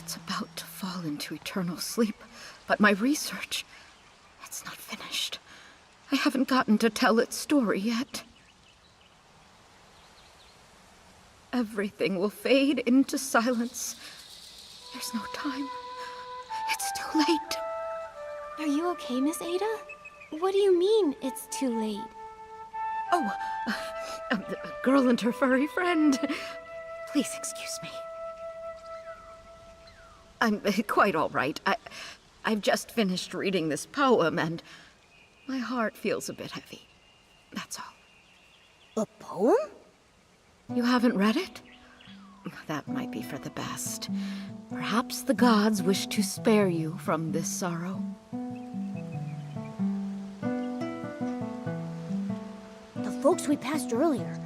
It's about to fall into eternal sleep, but my research, it's not finished. I haven't gotten to tell its story yet. Everything will fade into silence. There's no time. It's too late. Are you okay, Miss Ada? What do you mean, it's too late? Oh, a girl and her furry friend. Please excuse me. I'm quite all right. I've just finished reading this poem, and my heart feels a bit heavy. That's all. A poem? You haven't read it? That might be for the best. Perhaps the gods wish to spare you from this sorrow. The folks we passed earlier,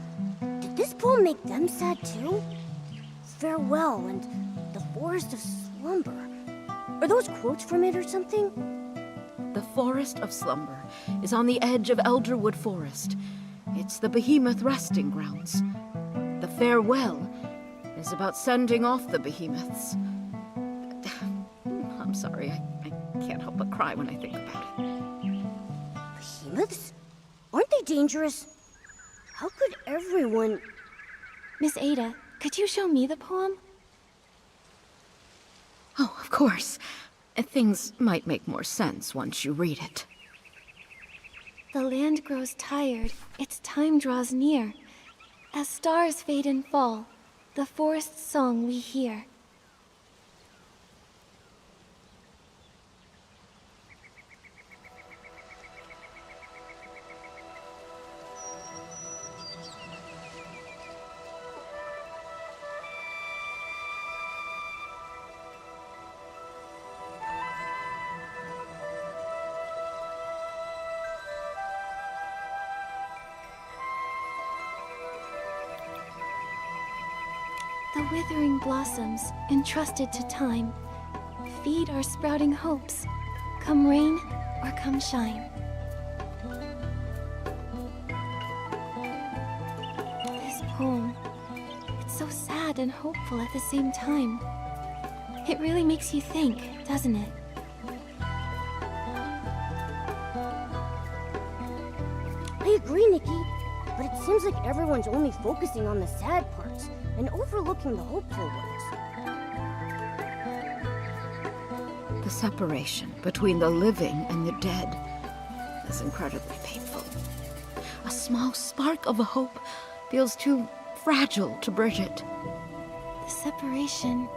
did this poem make them sad too? Farewell and the forest of slumber. Are those quotes from it or something? The Forest of Slumber is on the edge of Elderwood Forest. It's the behemoth resting grounds. The farewell is about sending off the behemoths. I'm sorry, I can't help but cry when I think about it. Behemoths? Aren't they dangerous? How could everyone... Miss Ada, could you show me the poem? Oh, of course. Things might make more sense once you read it. The land grows tired, its time draws near. As stars fade and fall, the forest's song we hear. The withering blossoms, entrusted to time, feed our sprouting hopes, come rain or come shine. This poem, it's so sad and hopeful at the same time. It really makes you think, doesn't it? I agree, Nikki, but it seems like everyone's only focusing on the sad parts and overlooking the hopeful ones. The separation between the living and the dead is incredibly painful. A small spark of a hope feels too fragile to bridge it. The separation...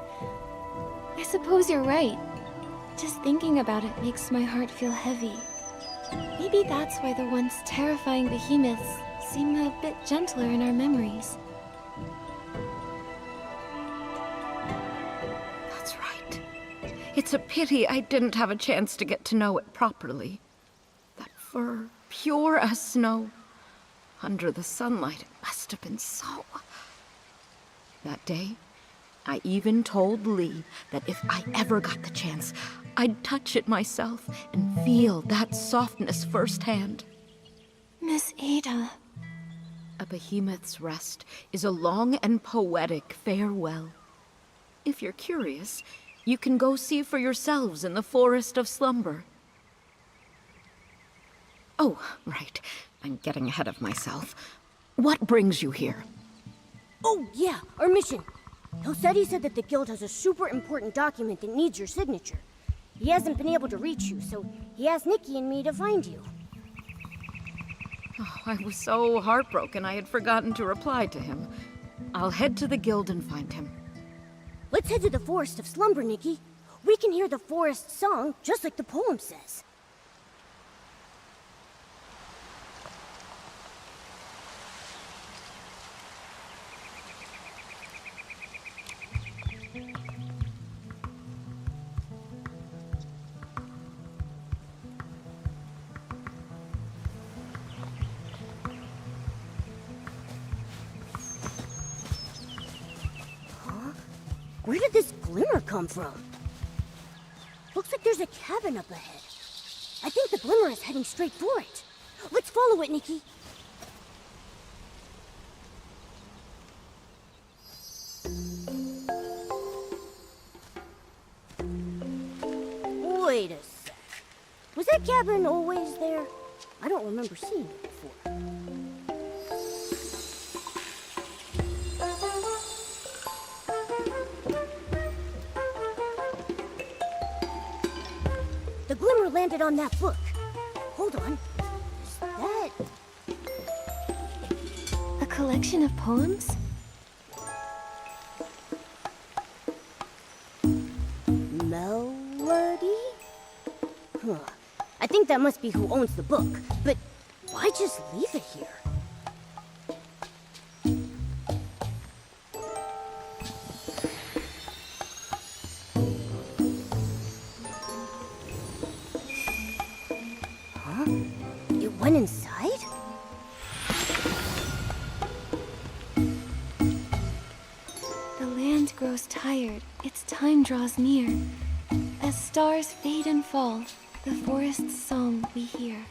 I suppose you're right. Just thinking about it makes my heart feel heavy. Maybe that's why the once terrifying behemoths seem a bit gentler in our memories. That's right. It's a pity I didn't have a chance to get to know it properly. That fur, pure as snow. Under the sunlight, it must have been so... That day, I even told Lee that if I ever got the chance, I'd touch it myself and feel that softness firsthand. Miss Ada... A behemoth's rest is a long and poetic farewell. If you're curious, you can go see for yourselves in the Forest of Slumber. Oh, right. I'm getting ahead of myself. What brings you here? Oh, yeah, our mission. Hilsetti said that the guild has a super important document that needs your signature. He hasn't been able to reach you, so he asked Nikki and me to find you. Oh, I was so heartbroken I had forgotten to reply to him. I'll head to the guild and find him. Let's head to the Forest of Slumber, Nikki. We can hear the forest song just like the poem says. Where did this glimmer come from? Looks like there's a cabin up ahead. I think the glimmer is heading straight for it. Let's follow it, Nikki. Wait a sec. Was that cabin always there? I don't remember seeing it before. The glimmer landed on that book. Hold on. Is that... A collection of poems? Melody? Huh. I think that must be who owns the book. But why just leave it here? It went inside? The land grows tired, its time draws near. As stars fade and fall, the forest's song we hear.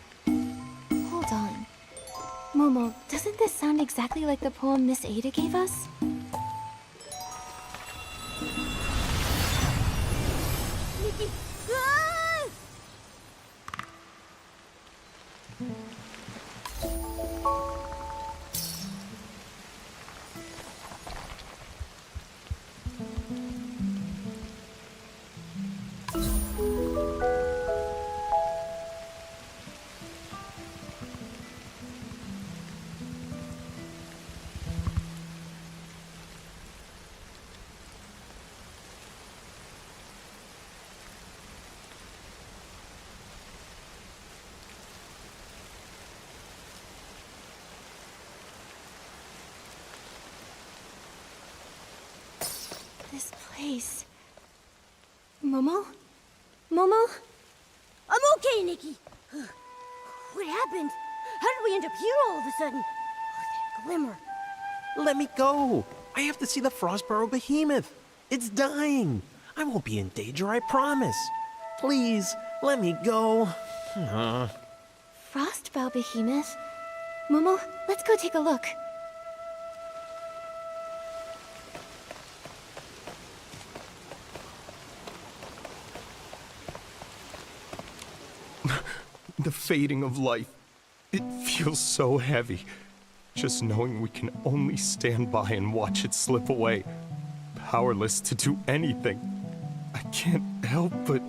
Hold on. Momo, doesn't this sound exactly like the poem Miss Ada gave us? Nikki! Ah! This place... Momo? Momo? I'm okay, Nikki. What happened? How did we end up here all of a sudden? Oh, that glimmer. Let me go. I have to see the Frostborough behemoth. It's dying. I won't be in danger, I promise. Please, let me go. Frostbow behemoth? Momo, let's go take a look. The fading of life. It feels so heavy. Just knowing we can only stand by and watch it slip away. Powerless to do anything. I can't help but...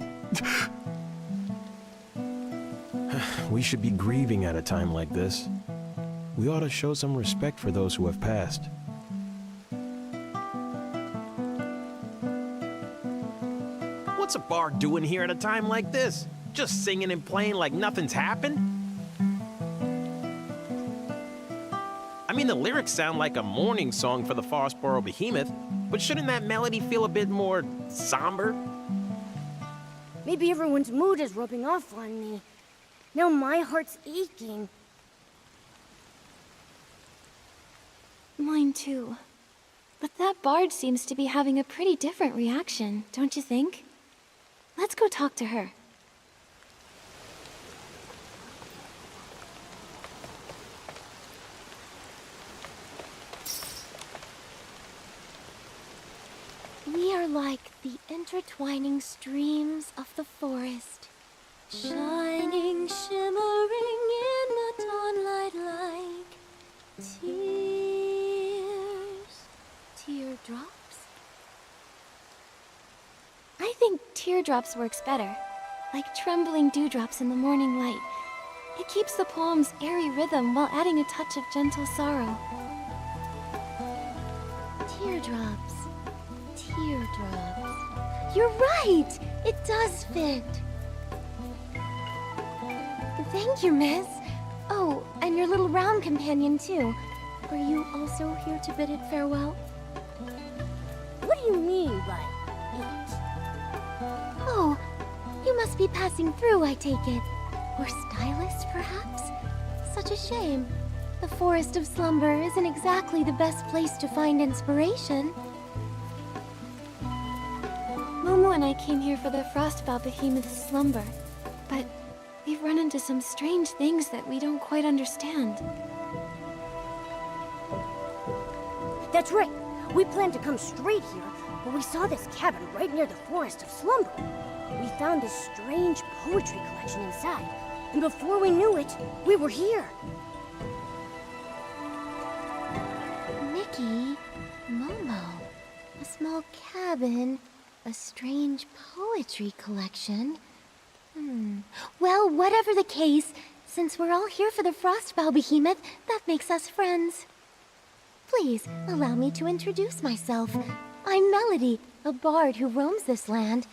We should be grieving at a time like this. We ought to show some respect for those who have passed. What's a bard doing here at a time like this? Just singing and playing like nothing's happened? I mean, the lyrics sound like a mourning song for the Frostborough behemoth, but shouldn't that melody feel a bit more somber? Maybe everyone's mood is rubbing off on me. Now my heart's aching. Mine too. But that bard seems to be having a pretty different reaction, don't you think? Let's go talk to her. We are like the intertwining streams of the forest, shining, shimmering in the dawnlight like tears. Teardrops? I think teardrops works better, like trembling dewdrops in the morning light. It keeps the poem's airy rhythm while adding a touch of gentle sorrow. Teardrops. Teardrops. You're right! It does fit! Thank you, miss. Oh, and your little round companion, too. Are you also here to bid it farewell? What do you mean by it? Oh, you must be passing through, I take it. Or stylist, perhaps? Such a shame. The Forest of Slumber isn't exactly the best place to find inspiration. when I came here for the Frostbow Behemoth's slumber, but we've run into some strange things that we don't quite understand. That's right. We planned to come straight here, but we saw this cabin right near the Forest of Slumber. We found this strange poetry collection inside, and before we knew it, we were here. Nikki, Momo, a small cabin, a strange poetry collection. Well, whatever the case, since we're all here for the Frostbow Behemoth, that makes us friends. Please, allow me to introduce myself. I'm Melody, a bard who roams this land.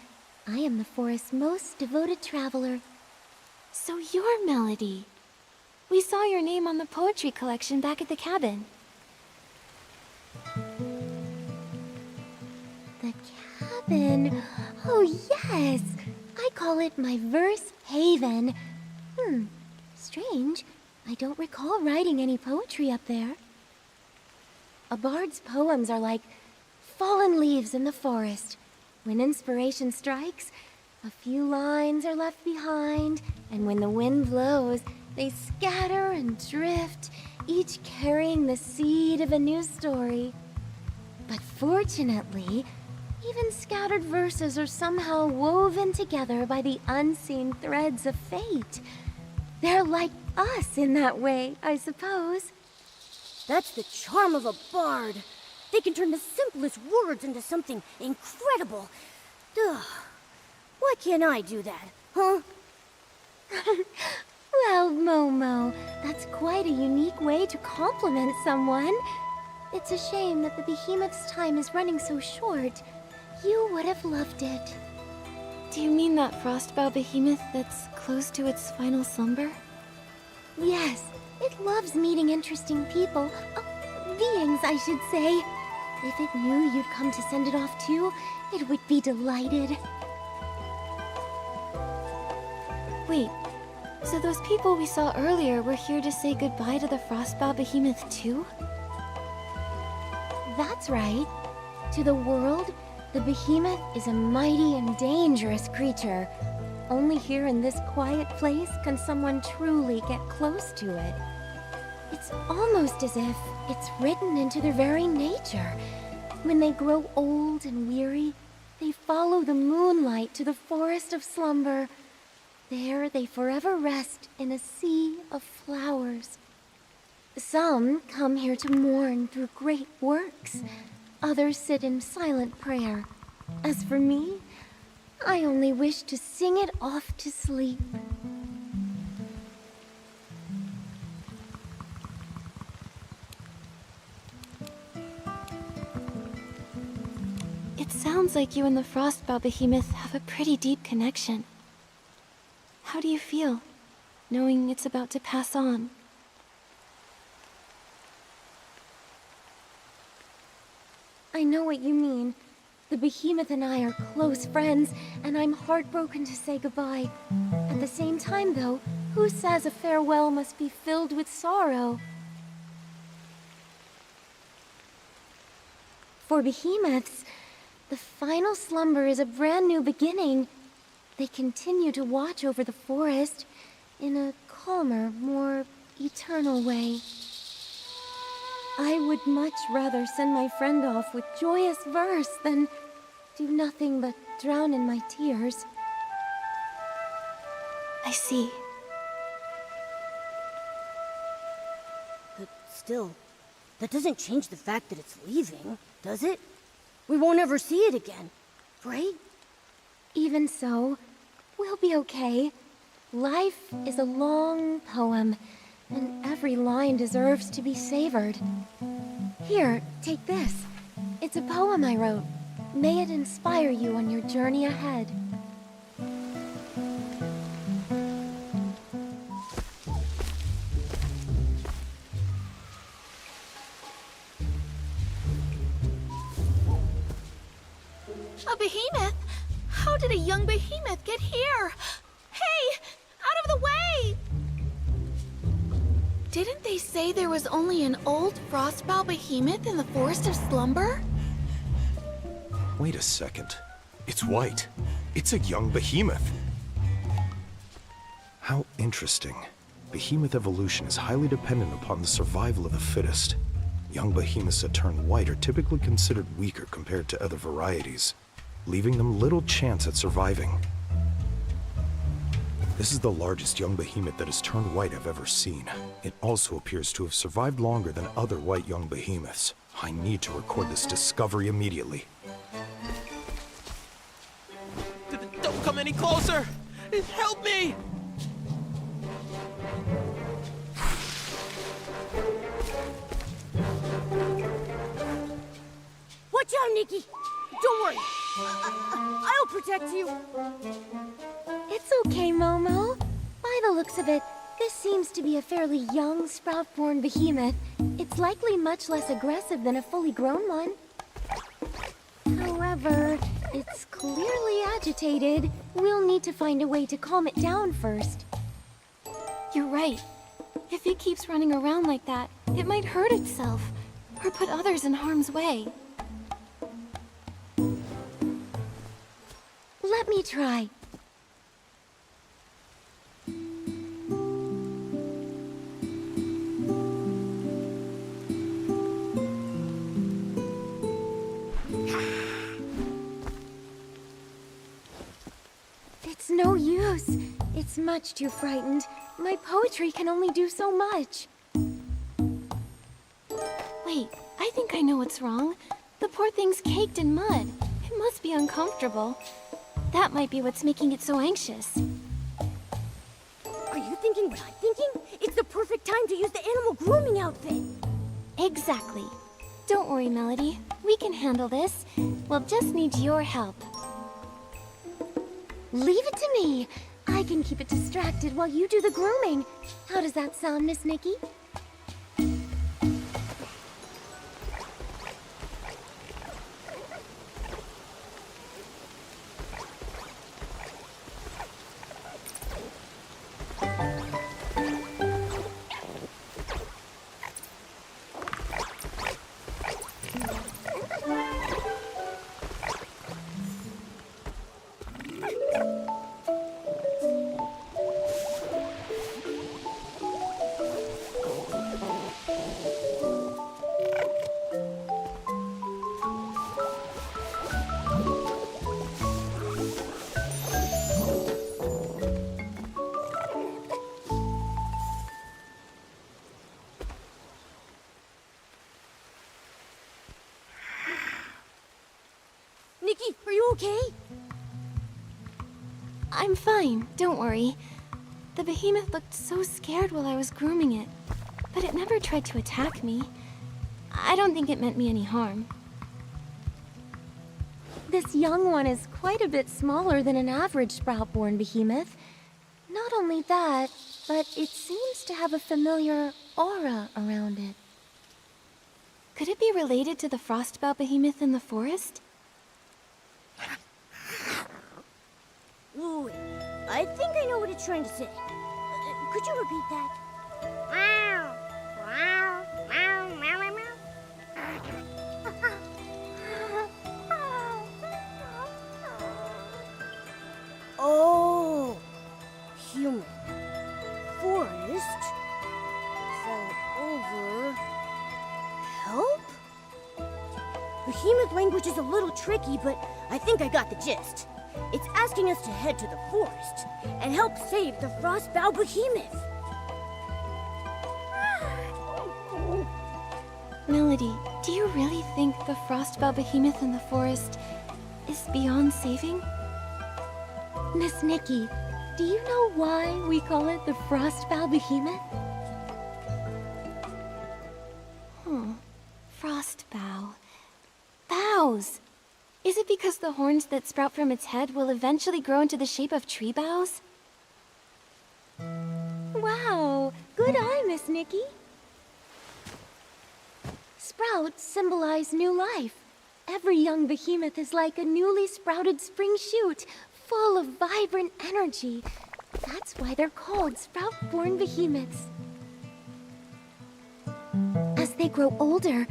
I am the forest's most devoted traveler. So you're Melody. We saw your name on the poetry collection back at the cabin. The cabin? Oh, yes! I call it my verse haven. Strange. I don't recall writing any poetry up there. A bard's poems are like fallen leaves in the forest. When inspiration strikes, a few lines are left behind, and when the wind blows, they scatter and drift, each carrying the seed of a new story. But fortunately, even scattered verses are somehow woven together by the unseen threads of fate. They're like us in that way, I suppose. That's the charm of a bard. They can turn the simplest words into something incredible. Ugh. Why can't I do that, huh? Well, Momo, that's quite a unique way to compliment someone. It's a shame that the Behemoth's time is running so short. You would have loved it. Do you mean that Frostbow Behemoth that's close to its final slumber? Yes, it loves meeting interesting people. Beings, I should say. If it knew you'd come to send it off too, it would be delighted. Wait, so those people we saw earlier were here to say goodbye to the Frostbow Behemoth too? That's right. To the world, the Behemoth is a mighty and dangerous creature. Only here in this quiet place can someone truly get close to it. It's almost as if it's written into their very nature. When they grow old and weary, they follow the moonlight to the Forest of Slumber. There they forever rest in a sea of flowers. Some come here to mourn through great works. Others sit in silent prayer. As for me, I only wish to sing it off to sleep. It sounds like you and the Frostbow Behemoth have a pretty deep connection. How do you feel, knowing it's about to pass on? I know what you mean. The Behemoth and I are close friends, and I'm heartbroken to say goodbye. At the same time, though, who says a farewell must be filled with sorrow? For Behemoths, the final slumber is a brand new beginning. They continue to watch over the forest in a calmer, more eternal way. I would much rather send my friend off with joyous verse than do nothing but drown in my tears. I see. But still, that doesn't change the fact that it's leaving, does it? We won't ever see it again, right? Even so, we'll be okay. Life is a long poem, and every line deserves to be savored. Here, take this. It's a poem I wrote. May it inspire you on your journey ahead. A behemoth? How did a young behemoth get here? Hey! Out of the way! Didn't they say there was only an old frostbow behemoth in the Forest of Slumber? Wait a second. It's white. It's a young behemoth. How interesting. Behemoth evolution is highly dependent upon the survival of the fittest. Young behemoths that turn white are typically considered weaker compared to other varieties, leaving them little chance at surviving. This is the largest young behemoth that has turned white I've ever seen. It also appears to have survived longer than other white young behemoths. I need to record this discovery immediately. Don't come any closer! Help me! Watch out, Nikki! Don't worry. I'll protect you. It's okay, Momo. By the looks of it, this seems to be a fairly young, sprout-born behemoth. It's likely much less aggressive than a fully grown one. However, it's clearly agitated. We'll need to find a way to calm it down first. You're right. If it keeps running around like that, it might hurt itself, or put others in harm's way. Let me try. It's no use. It's much too frightened. My poetry can only do so much. Wait, I think I know what's wrong. The poor thing's caked in mud. It must be uncomfortable. That might be what's making it so anxious. Are you thinking what I'm thinking? It's the perfect time to use the animal grooming outfit. Exactly. Don't worry, Melody. We can handle this. We'll just need your help. Leave it to me. I can keep it distracted while you do the grooming. How does that sound, Miss Nikki? Nikki, are you okay? I'm fine, don't worry. The behemoth looked so scared while I was grooming it, but it never tried to attack me. I don't think it meant me any harm. This young one is quite a bit smaller than an average sprout-born behemoth. Not only that, but it seems to have a familiar aura around it. Could it be related to the frostbow behemoth in the forest? Wait, I think I know what it's trying to say. Could you repeat that? Oh, human. Forest. Fall over. Help? Behemoth language is a little tricky, but I think I got the gist. It's asking us to head to the forest and help save the frostbow behemoth. Melody, do you really think the frostbow behemoth in the forest is beyond saving? Miss Nikki, do you know why we call it the frostbow behemoth? Frostbow. Boughs! Is it because the horns that sprout from its head will eventually grow into the shape of tree boughs? Wow! Good eye, Miss Nikki. Sprouts symbolize new life. Every young behemoth is like a newly sprouted spring shoot, full of vibrant energy. That's why they're called sprout-born behemoths. As they grow older,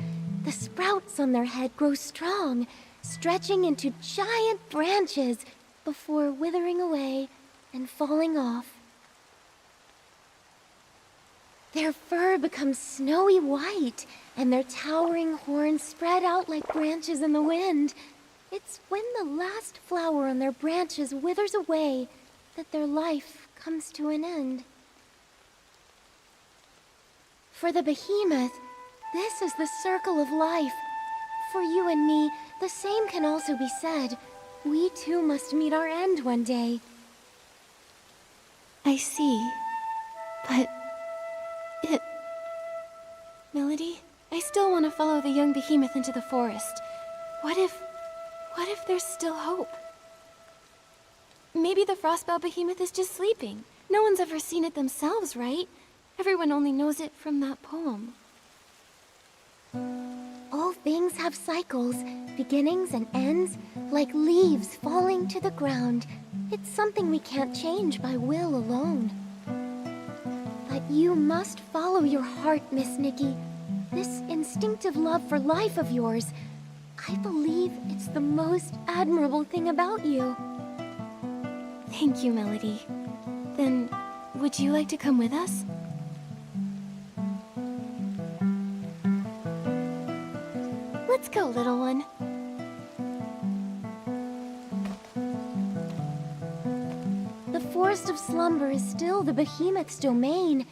the sprouts on their head grow strong, stretching into giant branches before withering away and falling off. Their fur becomes snowy white, and their towering horns spread out like branches in the wind. It's when the last flower on their branches withers away that their life comes to an end. For the behemoth, this is the circle of life. For you and me, the same can also be said. We too must meet our end one day. I see. But... Melody, I still want to follow the young behemoth into the forest. What if there's still hope? Maybe the Frostbow behemoth is just sleeping. No one's ever seen it themselves, right? Everyone only knows it from that poem. All things have cycles, beginnings and ends, like leaves falling to the ground. It's something we can't change by will alone. But you must follow your heart, Miss Nikki. This instinctive love for life of yours, I believe it's the most admirable thing about you. Thank you, Melody. Then, would you like to come with us? Let's go, little one. The Forest of Slumber is still the behemoth's domain.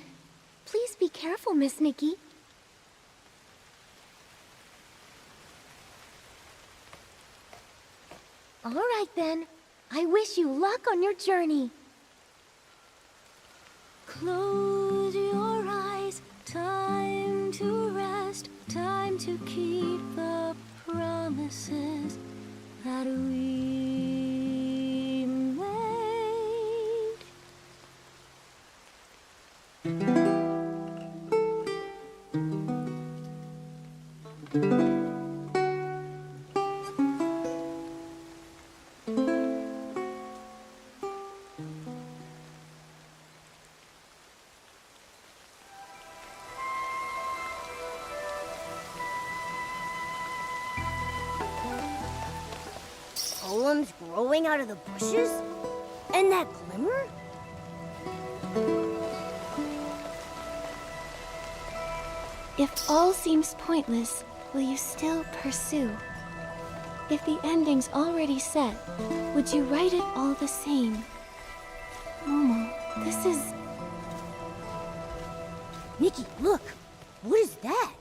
Please be careful, Miss Nikki. All right, then. I wish you luck on your journey. Close your eyes. Time to rest. Time to keep the promises that we made. Poems growing out of the bushes? And that glimmer? If all seems pointless, will you still pursue? If the ending's already set, would you write it all the same? Momo, this is... Nikki, look! What is that?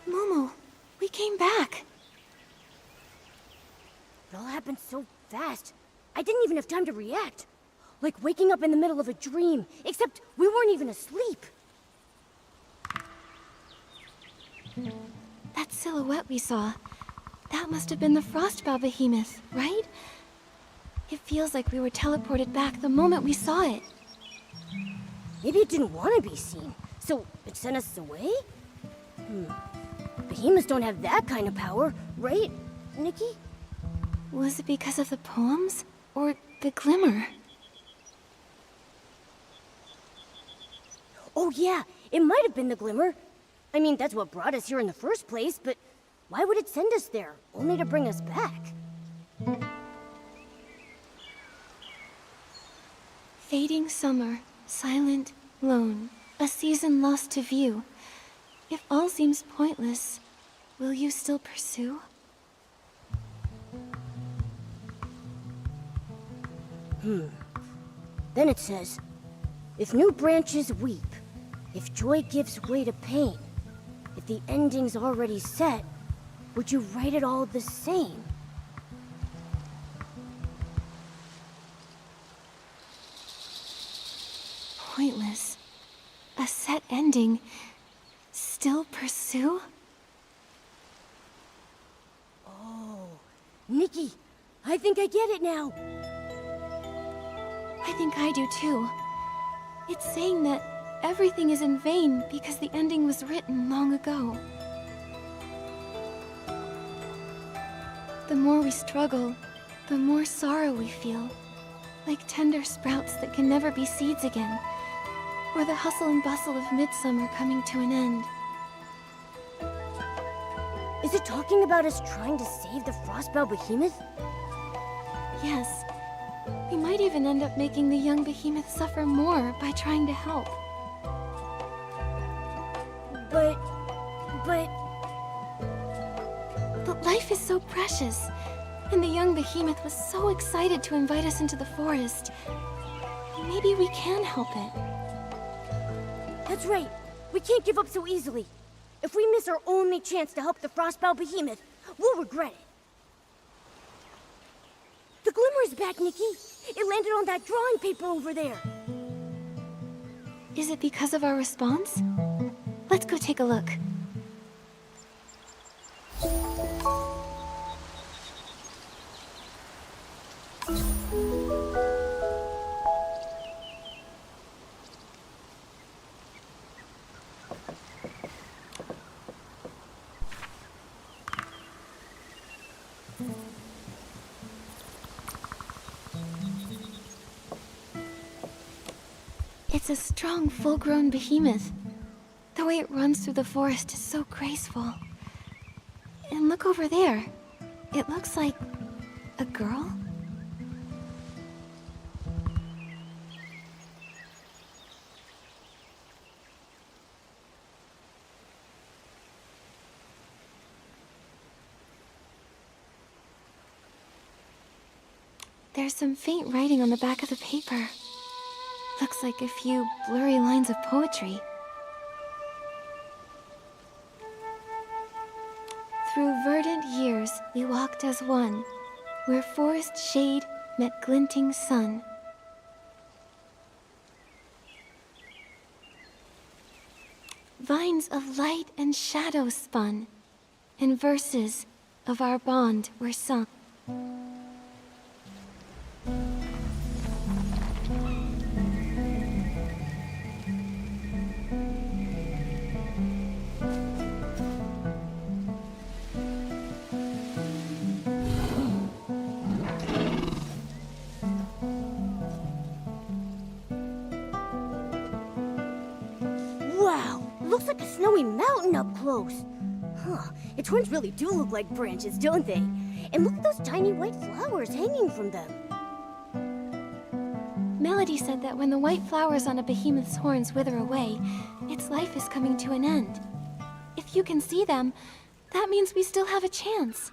Momo, we came back. It all happened so fast. I didn't even have time to react. Like waking up in the middle of a dream, except we weren't even asleep. That silhouette we saw, that must have been the Frostbow behemoth, right? It feels like we were teleported back the moment we saw it. Maybe it didn't want to be seen, so it sent us away? Behemoths don't have that kind of power, right, Nikki? Was it because of the poems? Or the glimmer? Oh yeah, it might have been the glimmer. I mean, that's what brought us here in the first place, but why would it send us there, only to bring us back? Fading summer, silent, lone, a season lost to view. If all seems pointless, will you still pursue? Then it says, if new branches weep, if joy gives way to pain, if the ending's already set, would you write it all the same? Pointless. A that ending. Still pursue? Oh, Nikki, I think I get it now. I think I do too. It's saying that everything is in vain because the ending was written long ago. The more we struggle, the more sorrow we feel. Like tender sprouts that can never be seeds again. Or the hustle and bustle of midsummer coming to an end. Is it talking about us trying to save the Frostbow Behemoth? Yes. We might even end up making the young behemoth suffer more by trying to help. But... But life is so precious. And the young behemoth was so excited to invite us into the forest. Maybe we can help it. That's right. We can't give up so easily. If we miss our only chance to help the Frostbow Behemoth, we'll regret it. The glimmer is back, Nikki. It landed on that drawing paper over there. Is it because of our response? Let's go take a look. It's a strong, full-grown behemoth. The way it runs through the forest is so graceful. And look over there. It looks like a girl? There's some faint writing on the back of the paper. Looks like a few blurry lines of poetry. Through verdant years we walked as one, where forest shade met glinting sun. Vines of light and shadow spun, and verses of our bond were sung. Wow, looks like a snowy mountain up close. Huh, its horns really do look like branches, don't they? And look at those tiny white flowers hanging from them. Melody said that when the white flowers on a behemoth's horns wither away, its life is coming to an end. If you can see them, that means we still have a chance.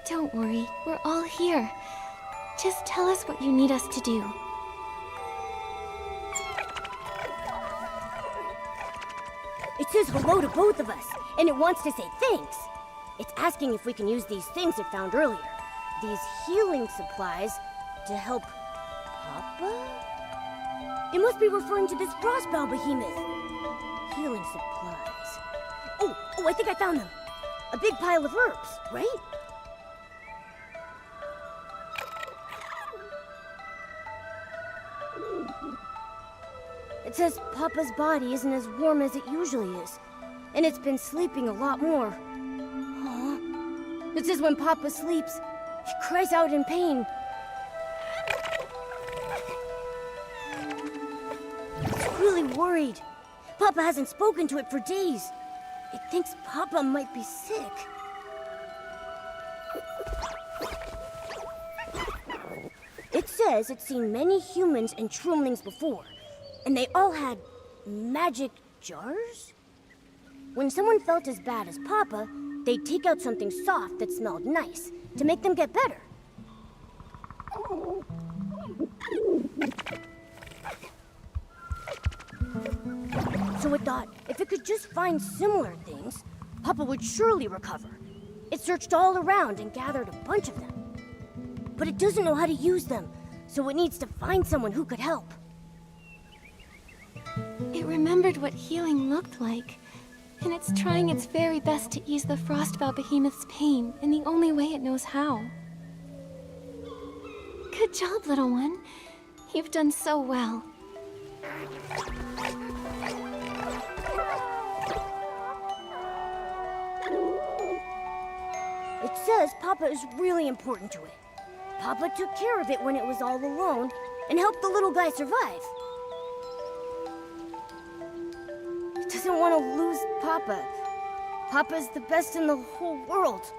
Don't worry, we're all here. Just tell us what you need us to do. It says hello to both of us, and it wants to say thanks. It's asking if we can use these things it found earlier, these healing supplies, to help Papa? It must be referring to this frostbow behemoth. Healing supplies. Oh, I think I found them. A big pile of herbs, right? It says Papa's body isn't as warm as it usually is, and it's been sleeping a lot more. Aww. It says when Papa sleeps, he cries out in pain. It's really worried. Papa hasn't spoken to it for days. It thinks Papa might be sick. It says it's seen many humans and trumlings before, and they all had magic jars? When someone felt as bad as Papa, they'd take out something soft that smelled nice to make them get better. So it thought if it could just find similar things, Papa would surely recover. It searched all around and gathered a bunch of them. But it doesn't know how to use them, so it needs to find someone who could help. It remembered what healing looked like, and it's trying its very best to ease the Frostbow Behemoth's pain in the only way it knows how. Good job, little one. You've done so well. It says Papa is really important to it. Papa took care of it when it was all alone and helped the little guy survive. It doesn't want to lose Papa. Papa's the best in the whole world.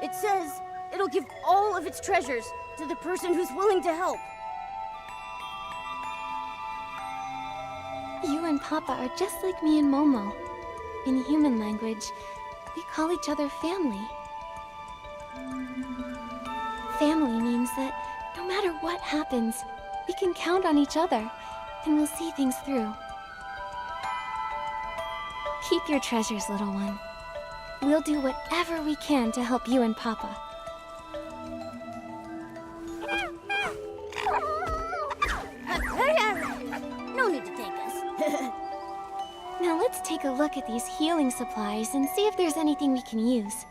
It says it'll give all of its treasures to the person who's willing to help. You and Papa are just like me and Momo. In human language, we call each other family. Family means that no matter what happens, we can count on each other, and we'll see things through. Keep your treasures, little one. We'll do whatever we can to help you and Papa. No need to thank us. Now let's take a look at these healing supplies and see if there's anything we can use.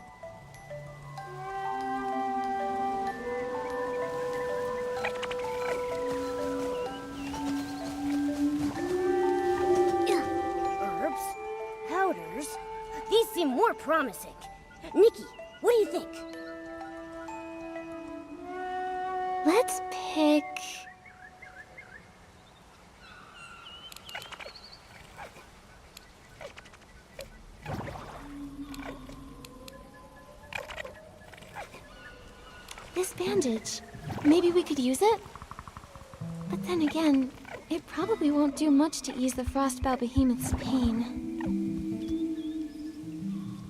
Herbs, powders. These seem more promising. Nikki, what do you think? Let's pick... this bandage. Maybe we could use it? But then again, it probably won't do much to ease the Frostbow Behemoth's pain.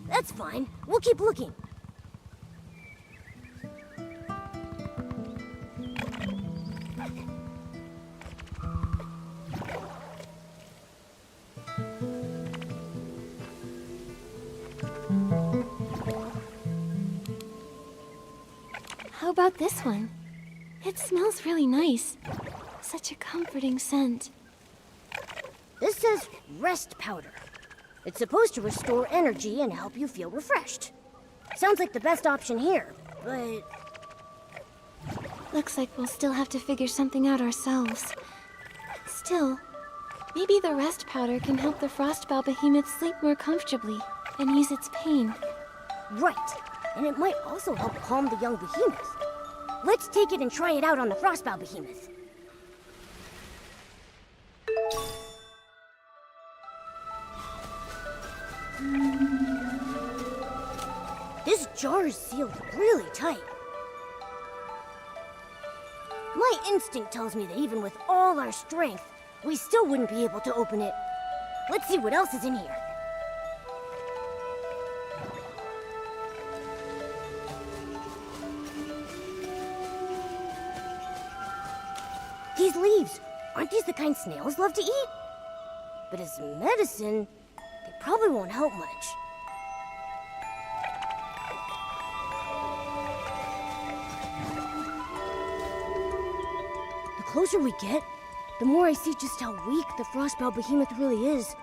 That's fine. We'll keep looking. How about this one? It smells really nice. Such a comforting scent. This says rest powder. It's supposed to restore energy and help you feel refreshed. Sounds like the best option here, but... Looks like we'll still have to figure something out ourselves. Still, maybe the rest powder can help the Frostbow Behemoth sleep more comfortably and ease its pain. Right. And it might also help calm the young behemoth. Let's take it and try it out on the Frostbow Behemoth. This jar is sealed really tight. My instinct tells me that even with all our strength, we still wouldn't be able to open it. Let's see what else is in here. These leaves, aren't these the kind snails love to eat? But as medicine, they probably won't help much. closer we get, the more I see just how weak the frostbound behemoth really is.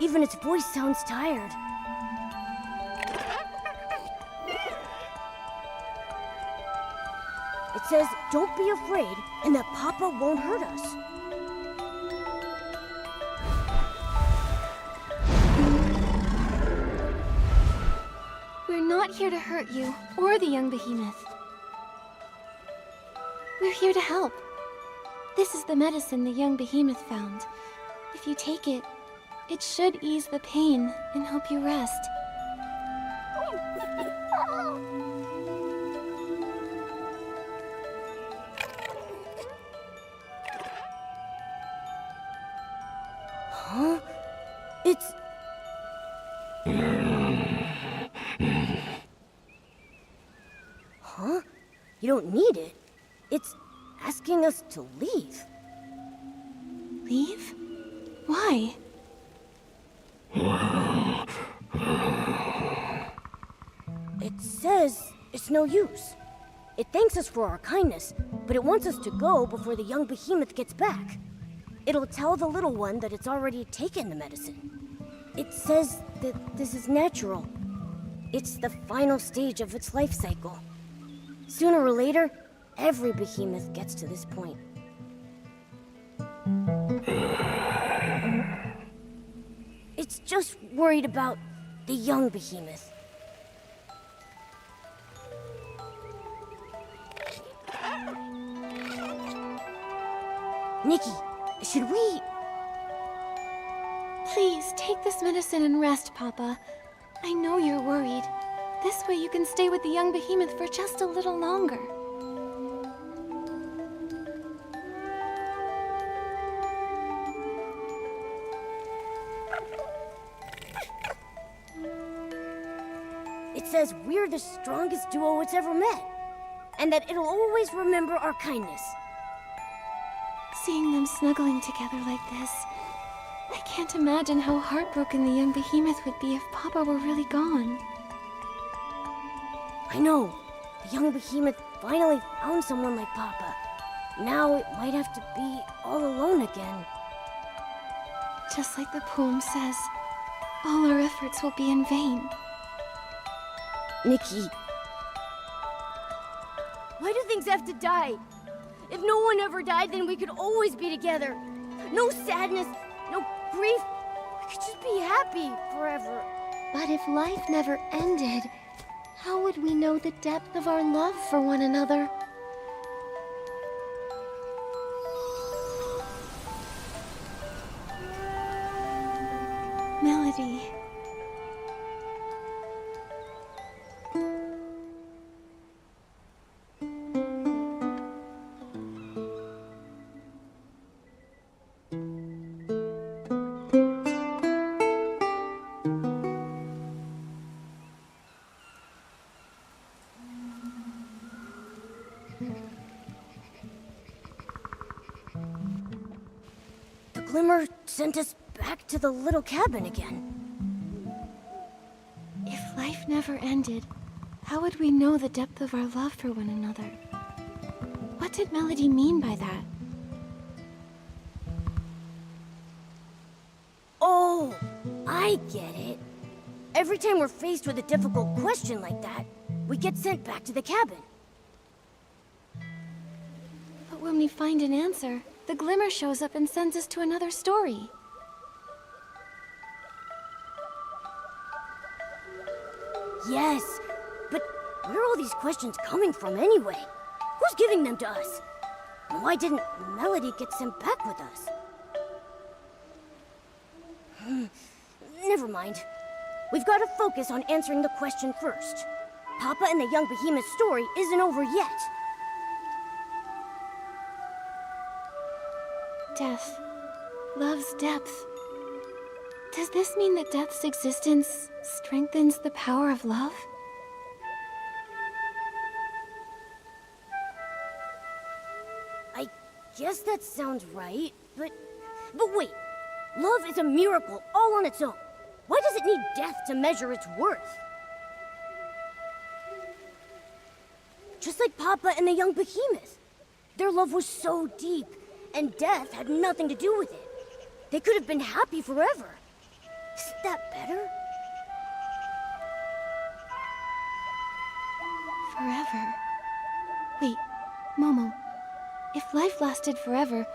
Even its voice sounds tired. It says, don't be afraid, and that Papa won't hurt us. We're not here to hurt you, or the young behemoth. We're here to help. This is the medicine the young behemoth found. If you take it, it should ease the pain and help you rest. Huh? It's... Huh? You don't need it. It's asking us to leave. Leave? Why? It says it's no use. It thanks us for our kindness, but it wants us to go before the young behemoth gets back. It'll tell the little one that it's already taken the medicine. It says that this is natural. It's the final stage of its life cycle. Sooner or later, every behemoth gets to this point. It's just worried about the young behemoth. Nikki, should we... Please, take this medicine and rest, Papa. I know you're worried. This way you can stay with the young behemoth for just a little longer. It says we're the strongest duo it's ever met, and that it'll always remember our kindness. Seeing them snuggling together like this, I can't imagine how heartbroken the young behemoth would be if Papa were really gone. I know. The young behemoth finally found someone like Papa. Now it might have to be all alone again. Just like the poem says, all our efforts will be in vain. Nikki. Why do things have to die? If no one ever died, then we could always be together. No sadness, no grief. We could just be happy forever. But if life never ended, how would we know the depth of our love for one another? Melody. The glimmer sent us back to the little cabin again. If life never ended, how would we know the depth of our love for one another? What did Melody mean by that? Oh, I get it. Every time we're faced with a difficult question like that, we get sent back to the cabin. But when we find an answer, the glimmer shows up and sends us to another story. Yes, but where are all these questions coming from anyway? Who's giving them to us? And why didn't Melody get sent back with us? Never mind. We've got to focus on answering the question first. Papa and the young behemoth story isn't over yet. Death. Love's depth. Does this mean that death's existence strengthens the power of love? I guess that sounds right, but wait. Love is a miracle all on its own. Why does it need death to measure its worth? Just like Papa and the young behemoth. Their love was so deep, and death had nothing to do with it. They could have been happy forever. Isn't that better? Forever. Wait, Momo. If life lasted forever,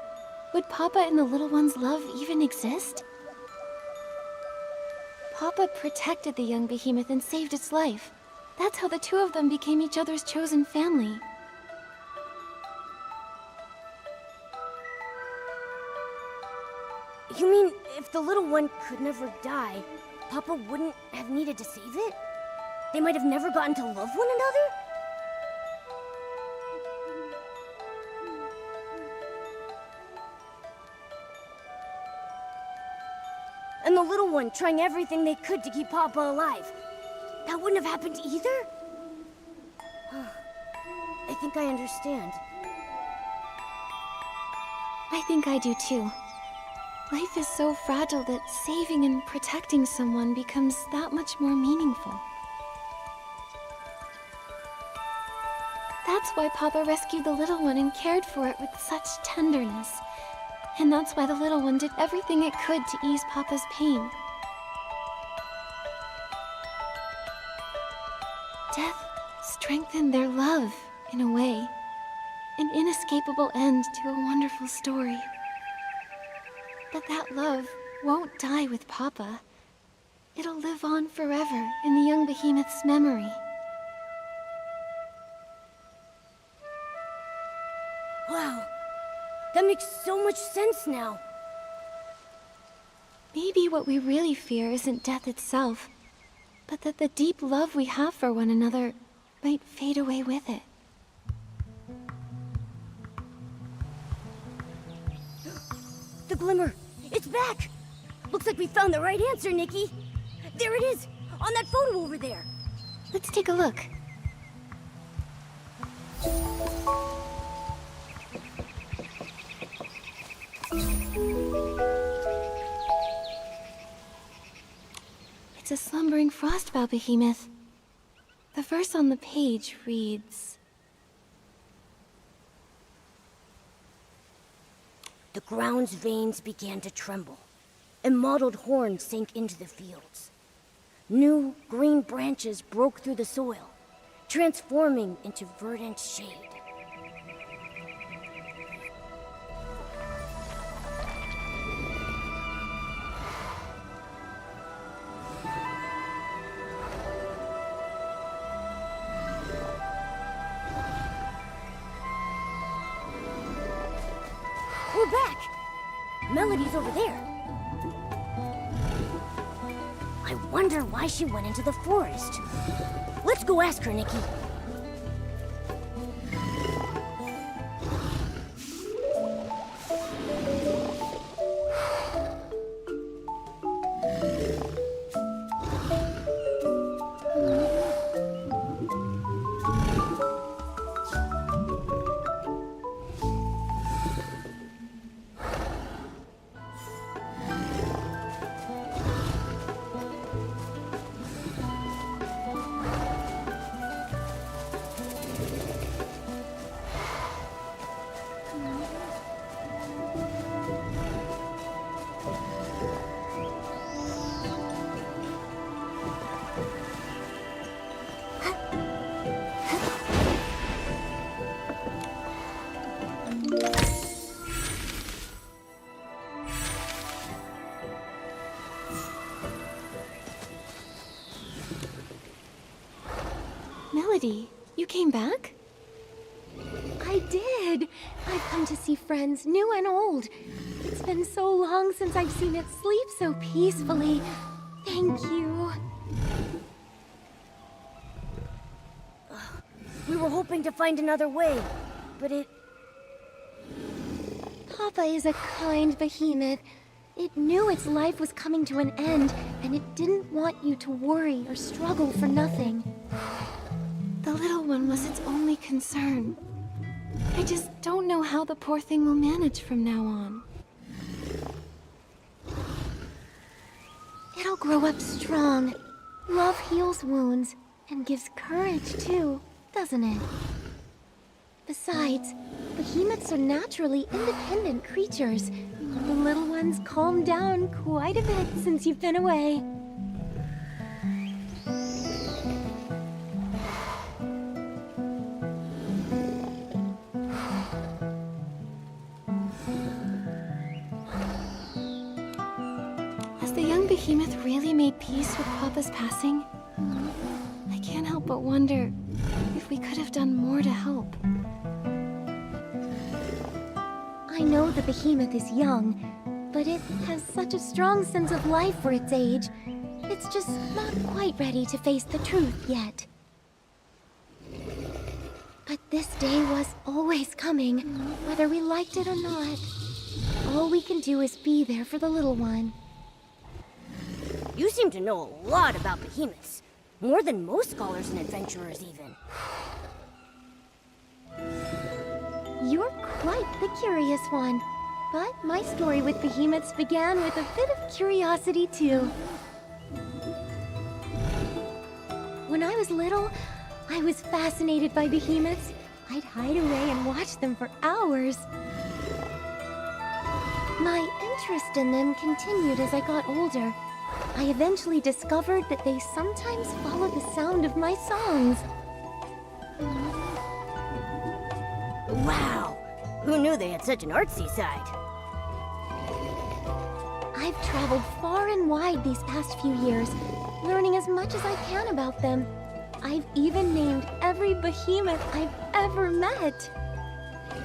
would Papa and the little one's love even exist? Papa protected the young behemoth and saved its life. That's how the two of them became each other's chosen family. You mean if the little one could never die, Papa wouldn't have needed to save it? They might have never gotten to love one another? And the little one trying everything they could to keep Papa alive. That wouldn't have happened either? I think I understand. I think I do too. Life is so fragile that saving and protecting someone becomes that much more meaningful. That's why Papa rescued the little one and cared for it with such tenderness. And that's why the little one did everything it could to ease Papa's pain. Death strengthened their love, in a way. An inescapable end to a wonderful story. But that love won't die with Papa. It'll live on forever in the young behemoth's memory. Wow, that makes so much sense now. Maybe what we really fear isn't death itself, but that the deep love we have for one another might fade away with it. The glimmer, it's back! Looks like we found the right answer, Nikki. There it is, on that photo over there. Let's take a look. It's a slumbering frostbow behemoth. The verse on the page reads, The ground's veins began to tremble, and mottled horns sank into the fields. New, green branches broke through the soil, transforming into verdant shade. We're back! Melody's over there. I wonder why she went into the forest. Let's go ask her, Nikki. Melody, you came back? I did. I've come to see friends, new and old. It's been so long since I've seen it sleep so peacefully. Thank you. We were hoping to find another way, but it... Papa is a kind behemoth. It knew its life was coming to an end, and it didn't want you to worry or struggle for nothing. The little one was its only concern. I just don't know how the poor thing will manage from now on. It'll grow up strong. Love heals wounds, and gives courage too, doesn't it? Besides, behemoths are naturally independent creatures. The little ones calmed down quite a bit since you've been away. Has the young behemoth really made peace with Papa's passing? I can't help but wonder if we could have done more to help. I know the behemoth is young, but it has such a strong sense of life for its age. It's just not quite ready to face the truth yet. But this day was always coming, whether we liked it or not. All we can do is be there for the little one. You seem to know a lot about behemoths. More than most scholars and adventurers, even. You're quite the curious one. But my story with behemoths began with a bit of curiosity, too. When I was little, I was fascinated by behemoths. I'd hide away and watch them for hours. My interest in them continued as I got older. I eventually discovered that they sometimes follow the sound of my songs. Wow! Who knew they had such an artsy side? I've traveled far and wide these past few years, learning as much as I can about them. I've even named every behemoth I've ever met.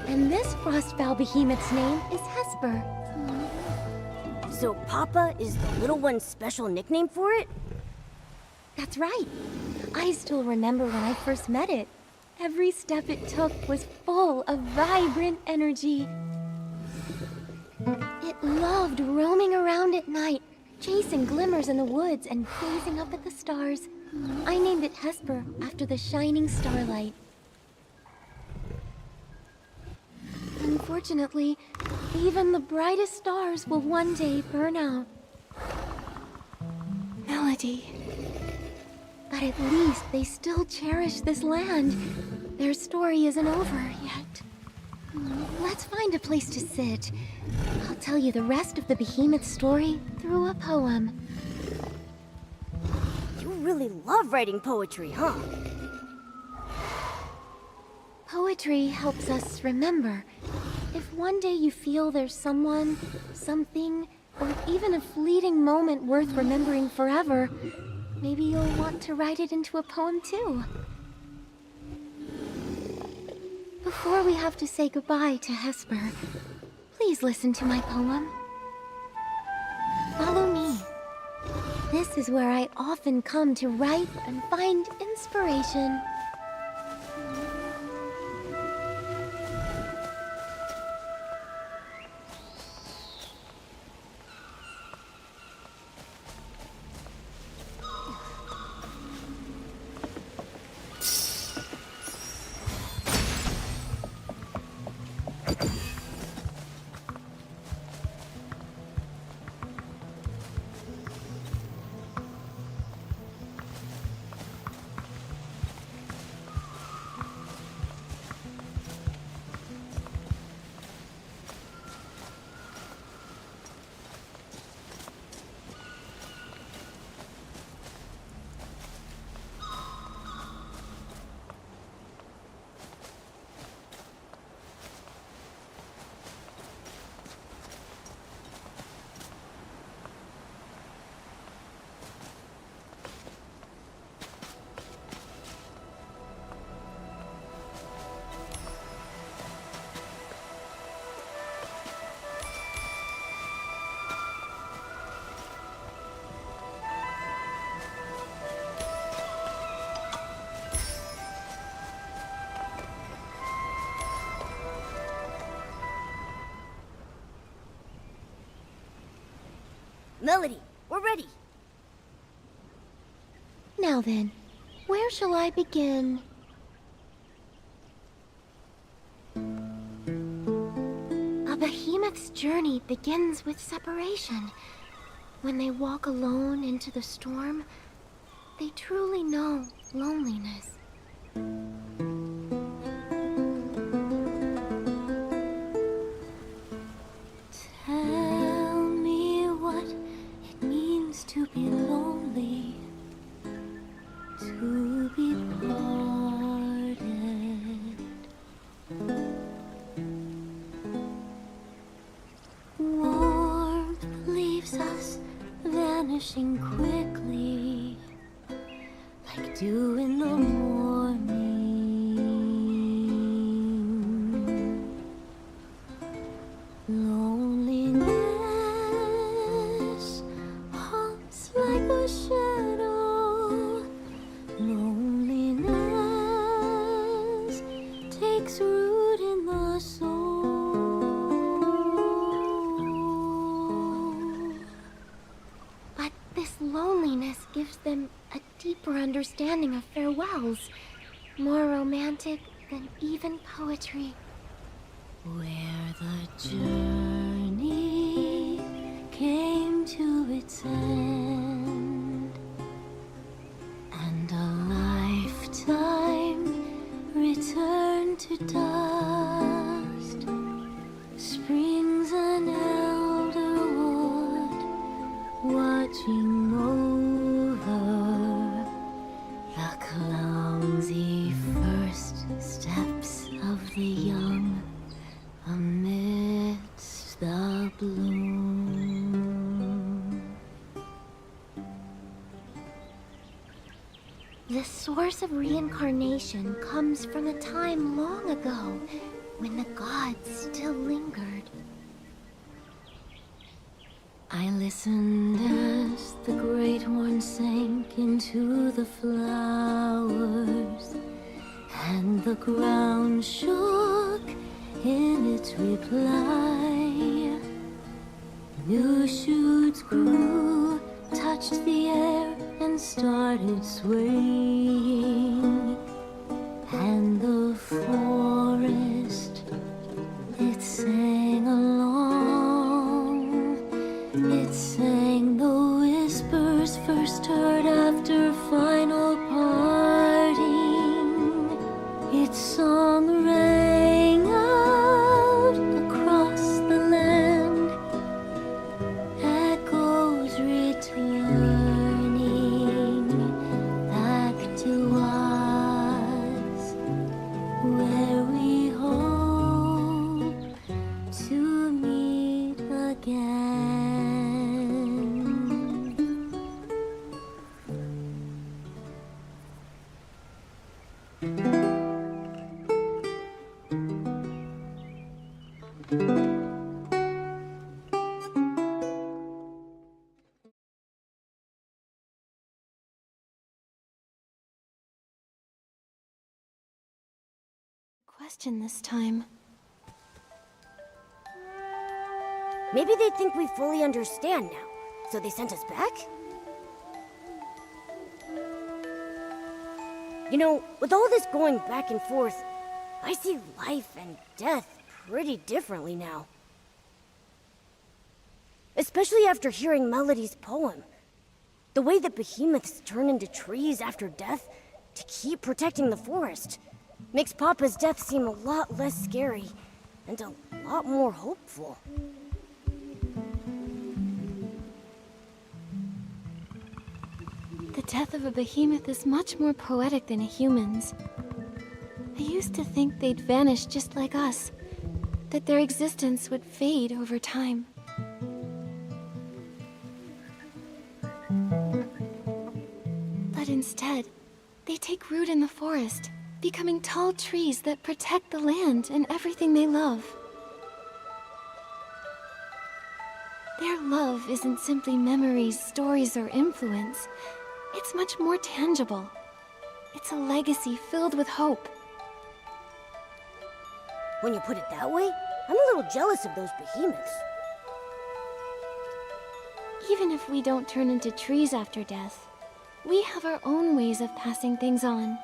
And this Frostbow behemoth's name is Hesper. So Papa is the little one's special nickname for it? That's right. I still remember when I first met it. Every step it took was full of vibrant energy. It loved roaming around at night, chasing glimmers in the woods and gazing up at the stars. I named it Hesper after the shining starlight. Unfortunately, even the brightest stars will one day burn out. Melody. But at least they still cherish this land. Their story isn't over yet. Let's find a place to sit. I'll tell you the rest of the behemoth story through a poem. You really love writing poetry, huh? Poetry helps us remember. If one day you feel there's someone, something, or even a fleeting moment worth remembering forever, maybe you'll want to write it into a poem too. Before we have to say goodbye to Hesper, please listen to my poem. Follow me. This is where I often come to write and find inspiration. Melody, we're ready. Now then, where shall I begin? A behemoth's journey begins with separation. When they walk alone into the storm, they truly know loneliness. dew in the morning. Loneliness haunts like a shadow. Loneliness takes root in the soul. But this loneliness gives them a deeper understanding of farewells, more romantic than even poetry. Where the journey came to its end, and a lifetime returned to dust, springs an elder wood watching over the clumsy first steps of the young amidst the bloom. The source of reincarnation comes from a time long ago when the gods still lingered. I listened as the great one sank into the flowers, and the ground shook in its reply. New shoots grew, touched the air, and started swaying. And the forest, it sang along. It sang the whispers first heard after final parting. Its song rang out across the land, echoes returning back to us, where we hope to meet again. Question this time. Maybe they think we fully understand now, so they sent us back? You know, with all this going back and forth, I see life and death pretty differently now. Especially after hearing Melody's poem. The way that behemoths turn into trees after death to keep protecting the forest makes Papa's death seem a lot less scary and a lot more hopeful. The death of a behemoth is much more poetic than a human's. I used to think they'd vanish just like us, that their existence would fade over time. But instead, they take root in the forest, becoming tall trees that protect the land and everything they love. Their love isn't simply memories, stories, or influence. It's much more tangible. It's a legacy filled with hope. When you put it that way, I'm a little jealous of those behemoths. Even if we don't turn into trees after death, we have our own ways of passing things on.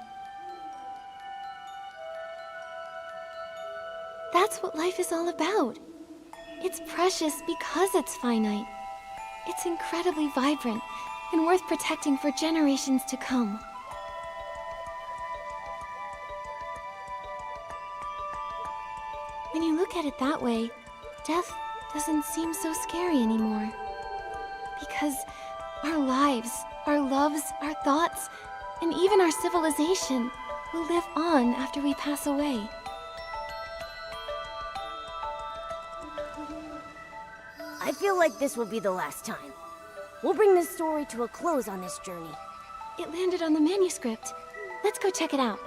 That's what life is all about. It's precious because it's finite. It's incredibly vibrant and worth protecting for generations to come. When you look at it that way, death doesn't seem so scary anymore. Because our lives, our loves, our thoughts, and even our civilization will live on after we pass away. I feel like this will be the last time. We'll bring this story to a close on this journey. It landed on the manuscript. Let's go check it out.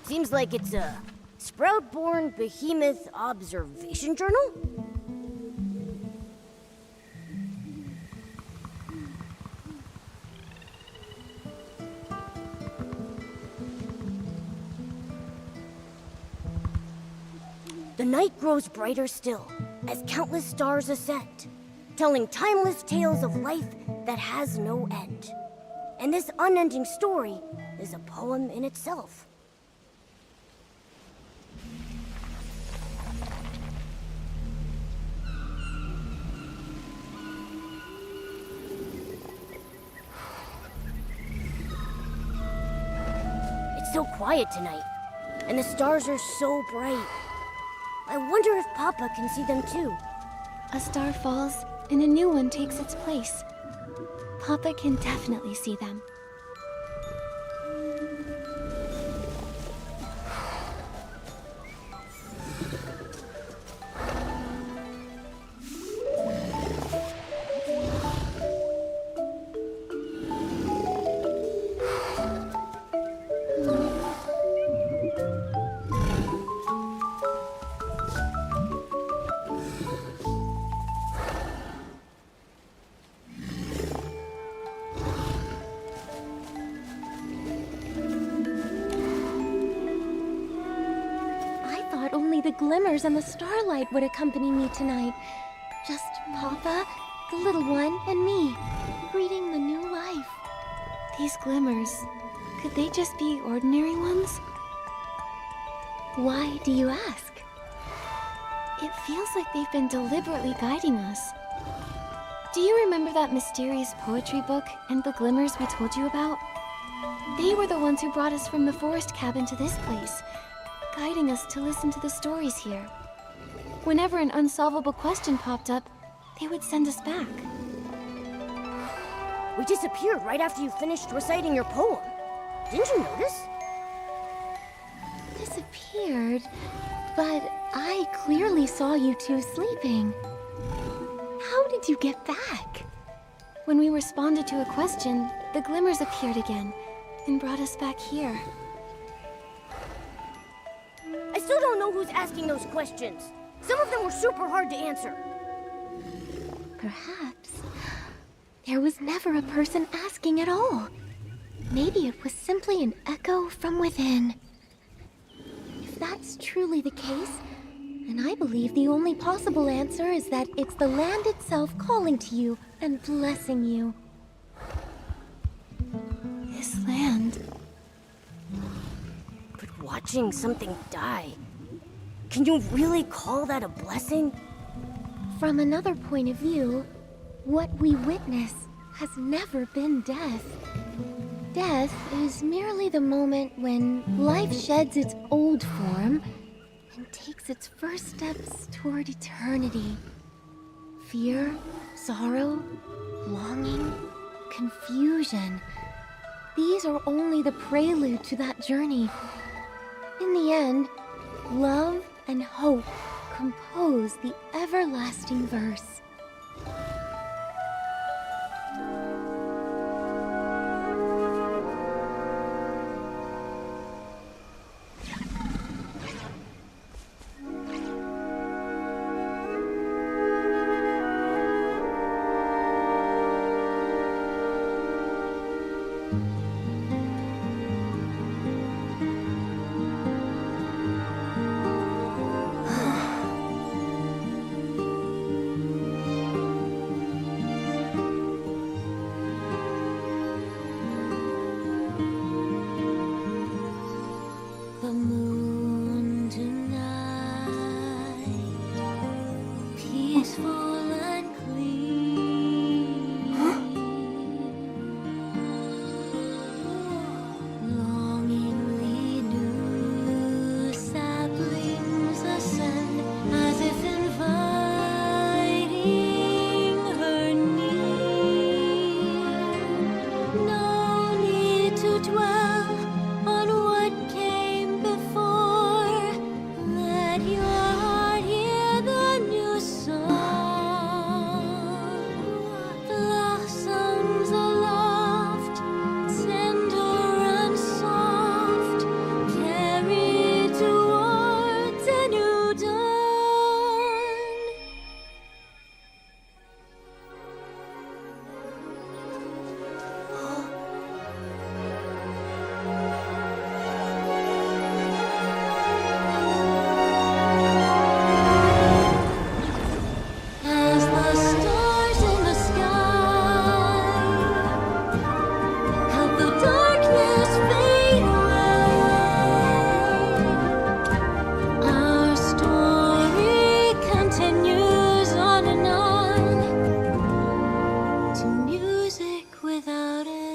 Seems like it's a Sprout-born Behemoth observation journal? The night grows brighter still as countless stars ascend, telling timeless tales of life that has no end. And this unending story is a poem in itself. It's so quiet tonight, and the stars are so bright. I wonder if Papa can see them too. A star falls, and a new one takes its place. Papa can definitely see them. The glimmers and the starlight would accompany me tonight. Just Papa, the little one, and me, greeting the new life. These glimmers, could they just be ordinary ones? Why do you ask? It feels like they've been deliberately guiding us. Do you remember that mysterious poetry book and the glimmers we told you about? They were the ones who brought us from the forest cabin to this place, guiding us to listen to the stories here. Whenever an unsolvable question popped up, they would send us back. We disappeared right after you finished reciting your poem. Didn't you notice? Disappeared? But I clearly saw you two sleeping. How did you get back? When we responded to a question, the glimmers appeared again and brought us back here. I still don't know who's asking those questions. Some of them were super hard to answer. Perhaps there was never a person asking at all. Maybe it was simply an echo from within. If that's truly the case, then I believe the only possible answer is that it's the land itself calling to you and blessing you. This land. But watching something die, can you really call that a blessing? From another point of view, what we witness has never been death. Death is merely the moment when life sheds its old form and takes its first steps toward eternity. Fear, sorrow, longing, confusion. These are only the prelude to that journey. In the end, love and hope compose the everlasting verse. The moon tonight to music without it.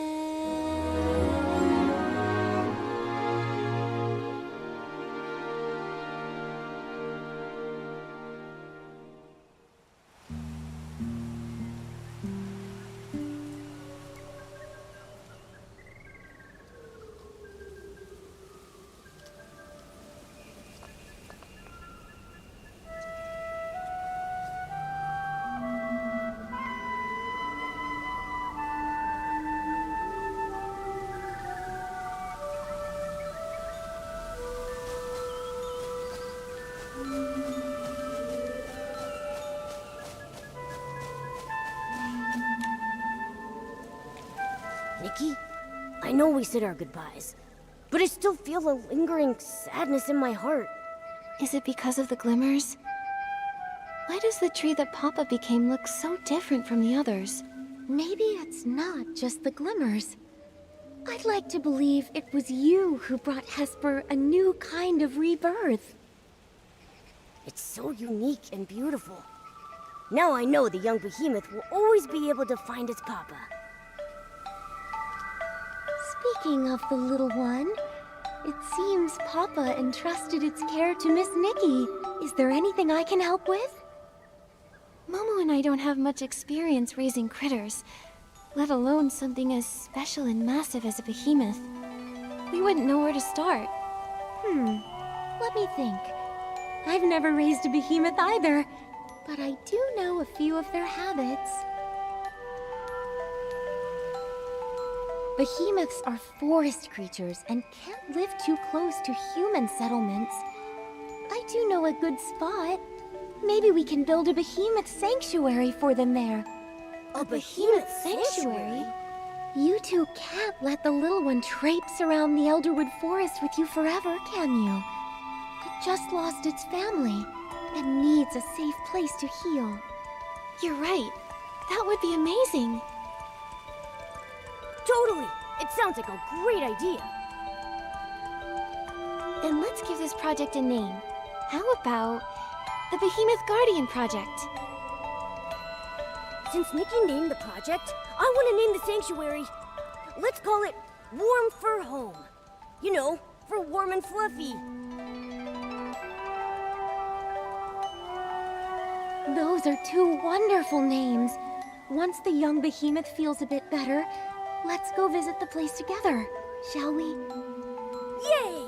Nikki, I know we said our goodbyes, but I still feel a lingering sadness in my heart. Is it because of the glimmers? Why does the tree that Papa became look so different from the others? Maybe it's not just the glimmers. I'd like to believe it was you who brought Hesper a new kind of rebirth. It's so unique and beautiful. Now I know the young behemoth will always be able to find its Papa. Speaking of the little one, it seems Papa entrusted its care to Miss Nikki. Is there anything I can help with? Momo and I don't have much experience raising critters, let alone something as special and massive as a behemoth. We wouldn't know where to start. Let me think. I've never raised a behemoth either, but I do know a few of their habits. Behemoths are forest creatures and can't live too close to human settlements. I do know a good spot. Maybe we can build a behemoth sanctuary for them there. A behemoth sanctuary? You two can't let the little one traipse around the Elderwood Forest with you forever, can you? It just lost its family and needs a safe place to heal. You're right. That would be amazing. Totally! It sounds like a great idea. Then let's give this project a name. How about the Behemoth Guardian Project? Since Nikki named the project, I want to name the sanctuary. Let's call it Warm Fur Home. You know, for warm and fluffy. Those are two wonderful names. Once the young behemoth feels a bit better, let's go visit the place together, shall we? Yay!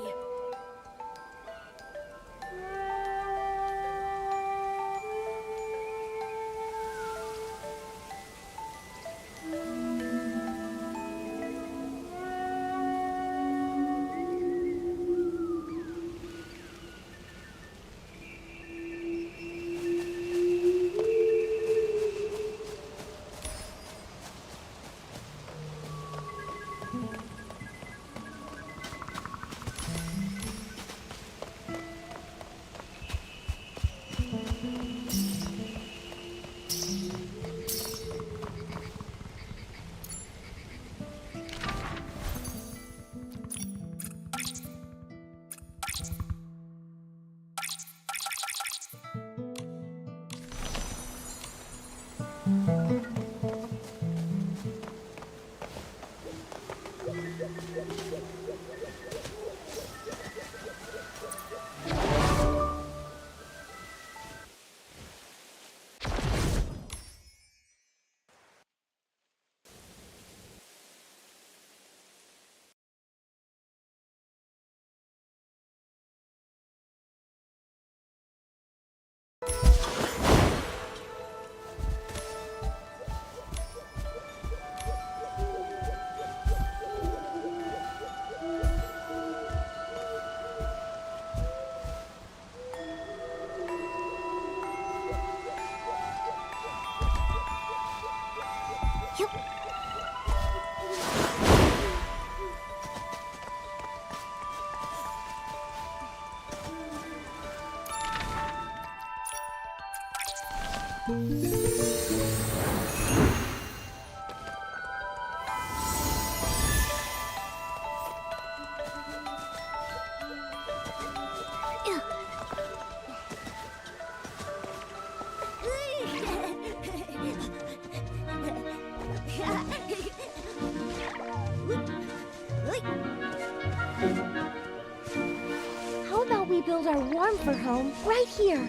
build our warmth home right here.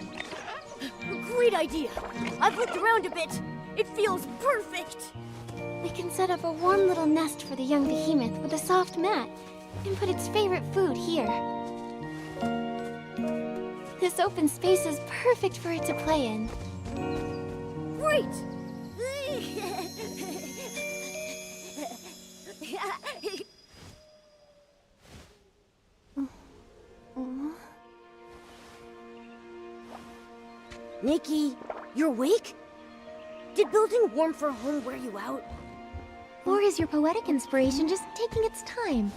Great idea! I've looked around a bit. It feels perfect! We can set up a warm little nest for the young behemoth with a soft mat and put its favorite food here. This open space is perfect for it to play in. Great! Nikki, you're awake? Did building warm for home wear you out? Or is your poetic inspiration just taking its time?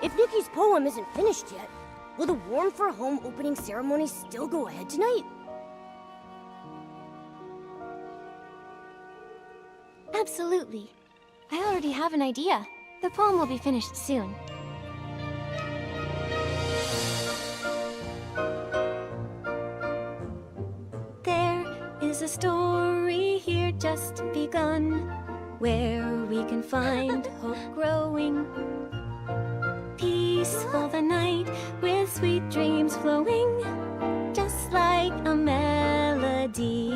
If Nikki's poem isn't finished yet, will the warm for home opening ceremony still go ahead tonight? Absolutely. I already have an idea. The poem will be finished soon. There is a story here just begun, where we can find hope growing. Peaceful the night, with sweet dreams flowing, just like a melody.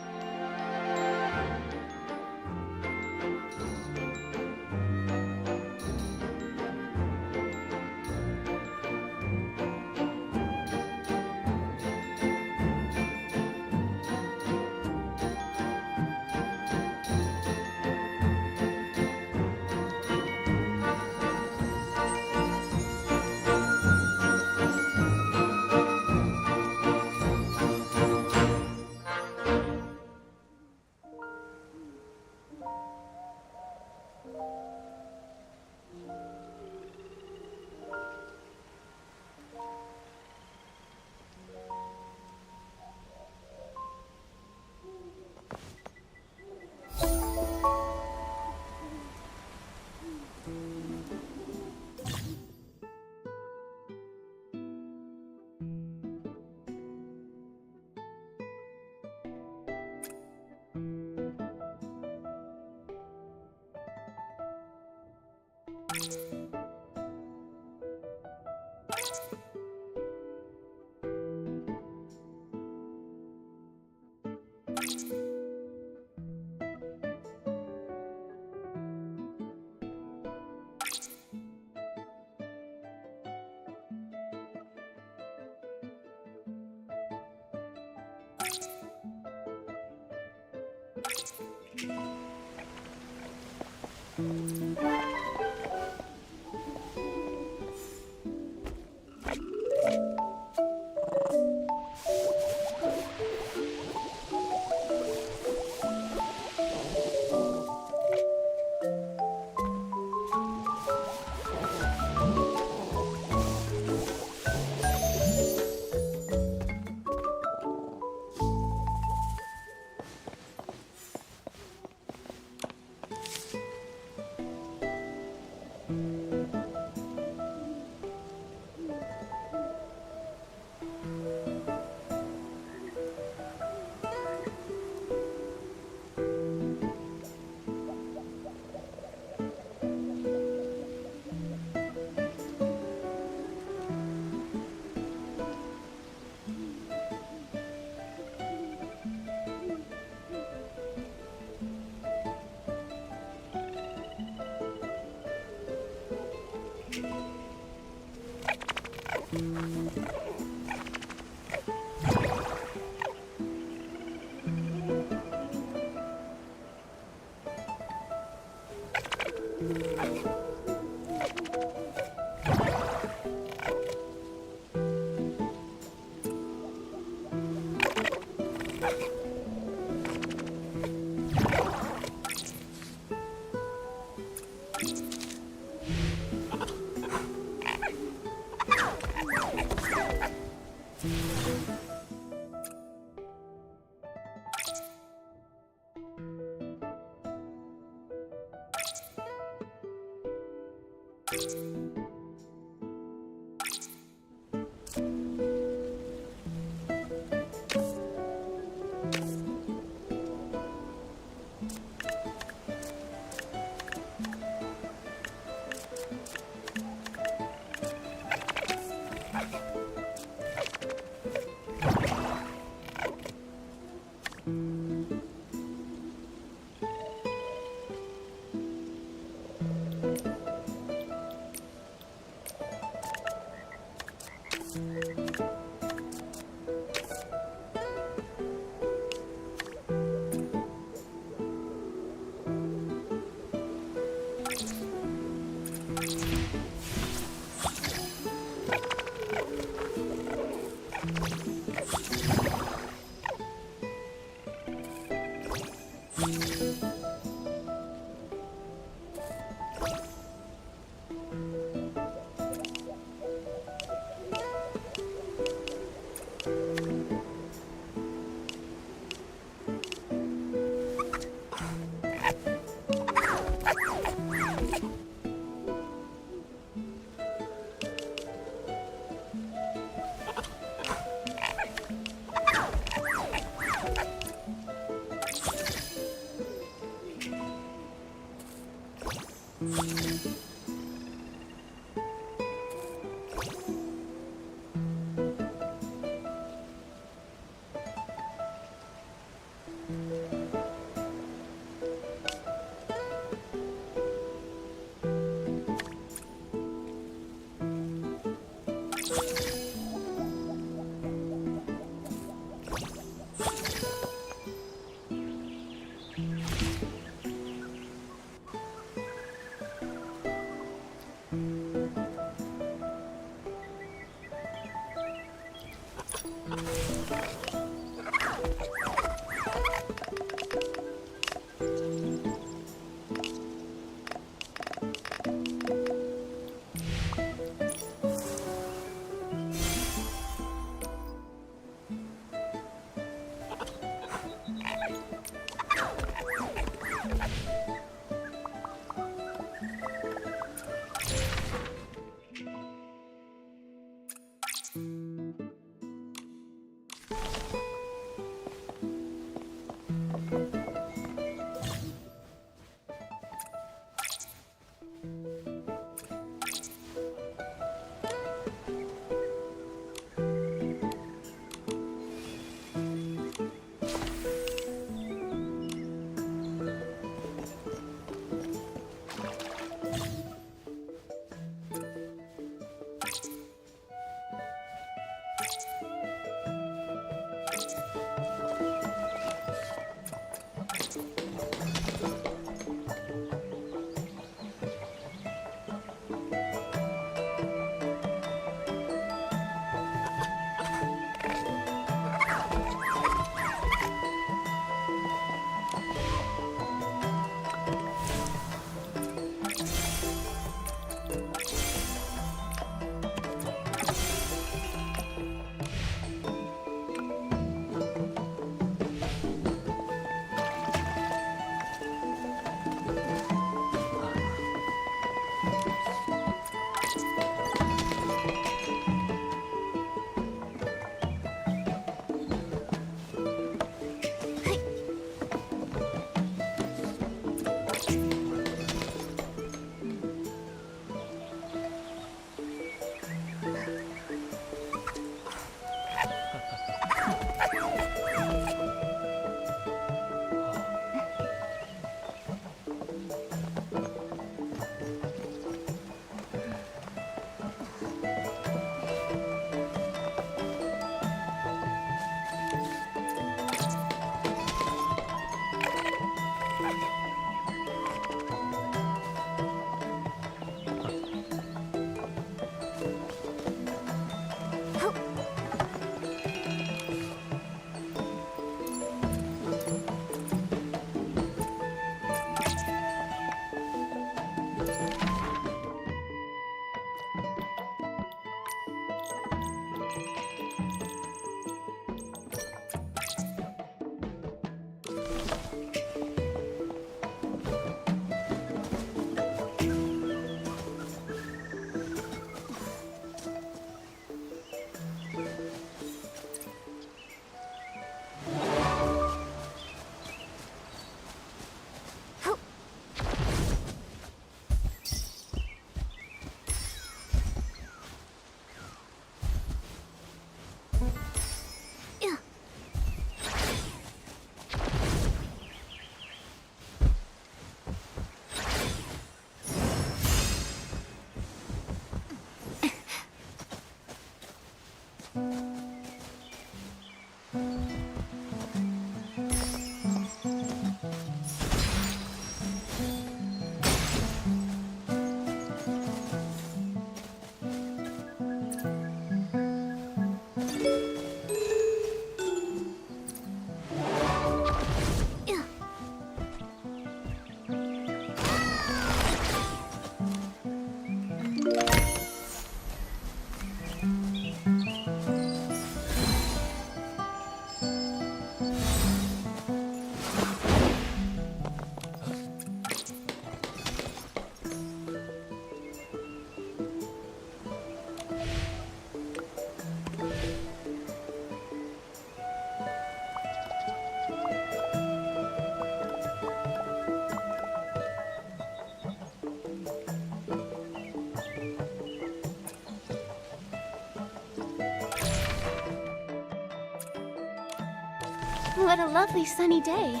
What a lovely sunny day.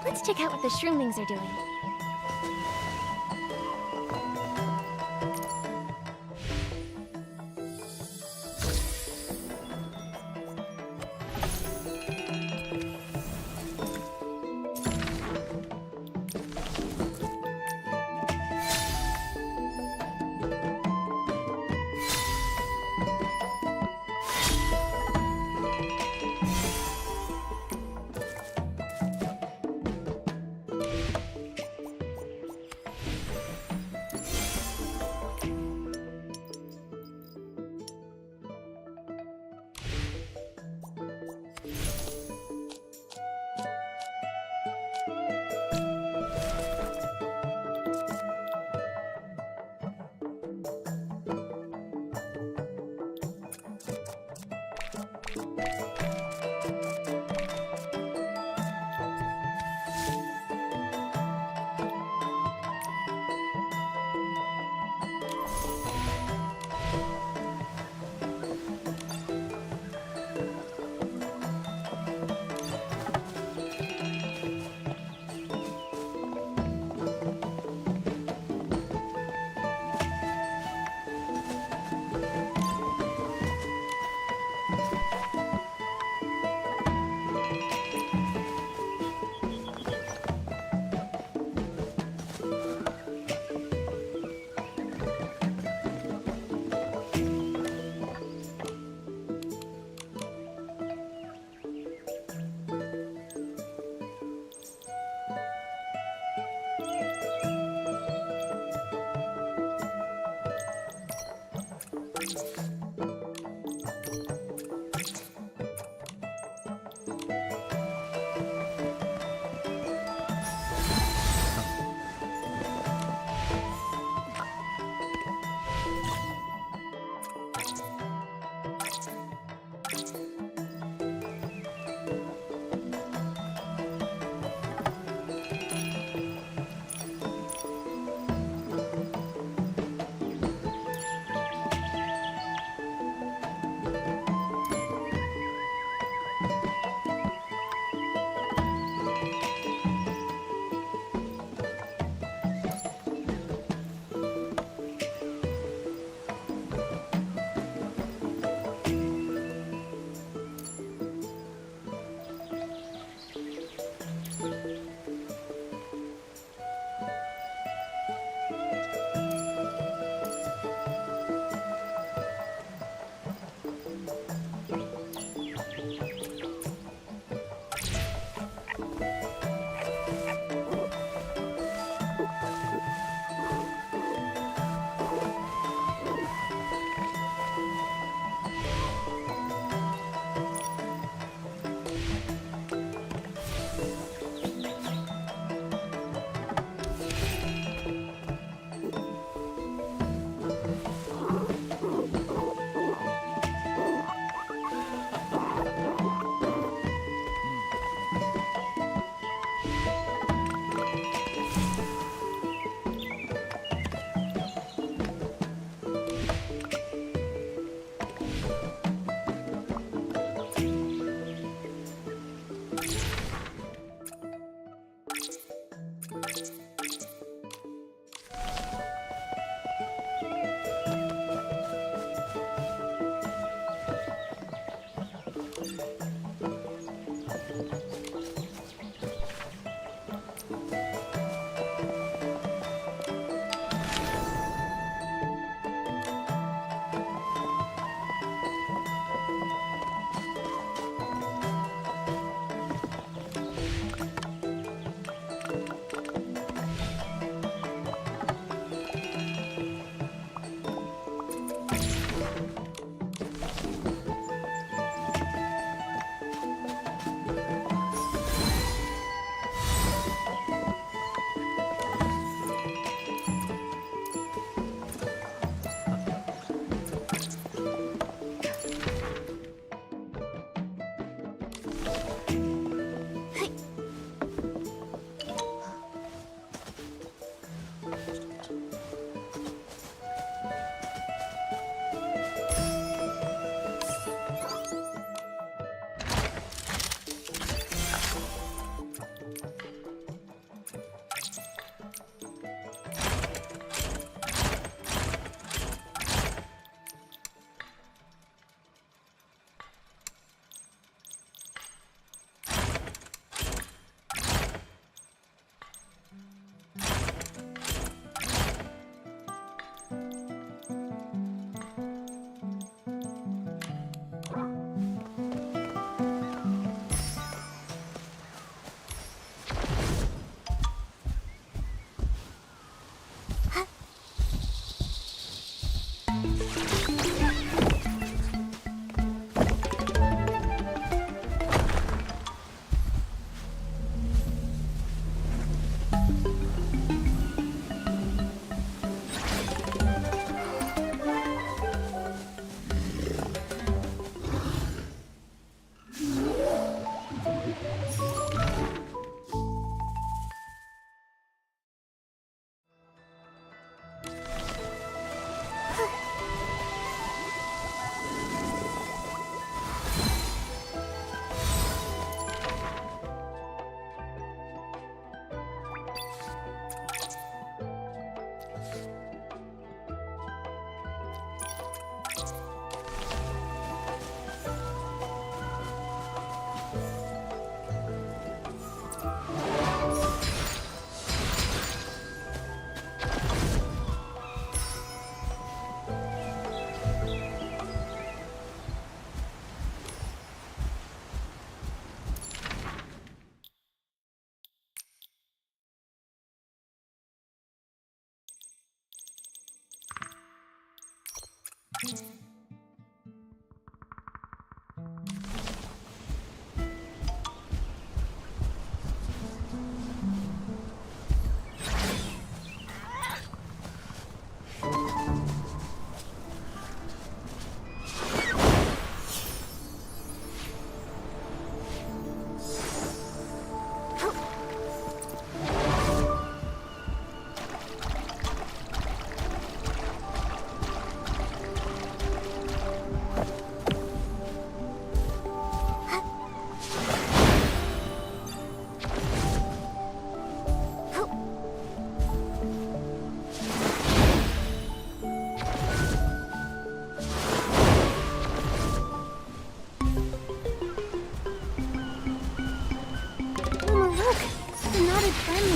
Let's check out what the shroomlings are doing.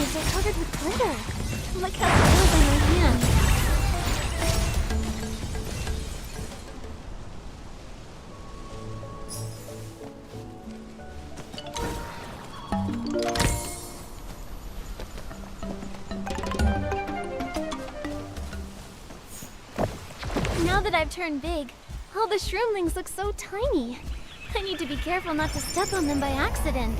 leaves are covered with glitter. Like how it feels on my hand. Now that I've turned big, all the shroomlings look so tiny. I need to be careful not to step on them by accident.